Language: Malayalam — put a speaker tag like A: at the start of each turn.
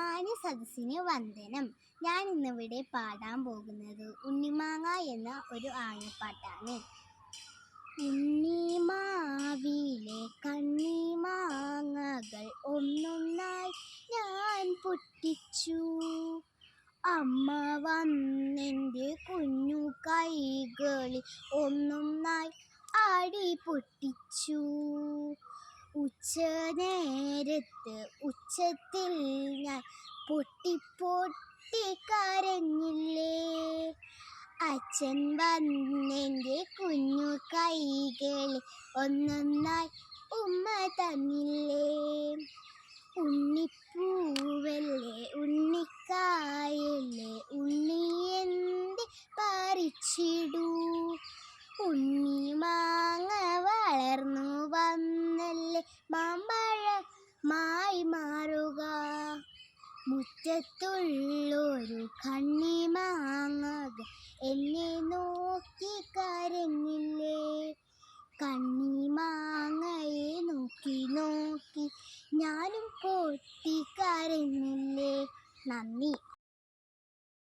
A: മാന്യ സദസ്സിന് വന്ദനം. ഞാൻ ഇന്നിവിടെ പാടാൻ പോകുന്നത് ഉണ്ണിമാങ്ങ എന്ന ഒരു ആഴപ്പാട്ടാണ്. ഉണ്ണിമാവിലെ കണ്ണിമാങ്ങകൾ ഒന്നൊന്നായി ഞാൻ പൊട്ടിച്ചു. അമ്മ വന്നെൻ്റെ കുഞ്ഞു കൈകളിൽ ഒന്നൊന്നായി ആടി പൊട്ടിച്ചു. നേരത്ത് ഉച്ചത്തിൽ ഞാൻ പൊട്ടി കരഞ്ഞില്ലേ. അച്ഛൻ വന്നെൻ്റെ കുഞ്ഞു കൈകളിൽ ഒന്നൊന്നായി ഉമ്മ തന്നില്ലേ. ഉണ്ണിപ്പൂവല്ലേ ഉണ്ണിക്കായല്ലേ ഉണ്ണിയെന്തി പറിച്ചിടൂ. ഉണ്ണിമാങ്ങ വളർന്നു വന്നല്ലേ മാമ്പഴമായി മാറുക. മുറ്റത്തുള്ളൊരു കണ്ണിമാങ്ങകൾ എന്നെ നോക്കി കരഞ്ഞില്ലേ. കണ്ണിമാങ്ങയെ നോക്കി നോക്കി ഞാനും പൊട്ടി കരഞ്ഞില്ലേ. നന്ദി.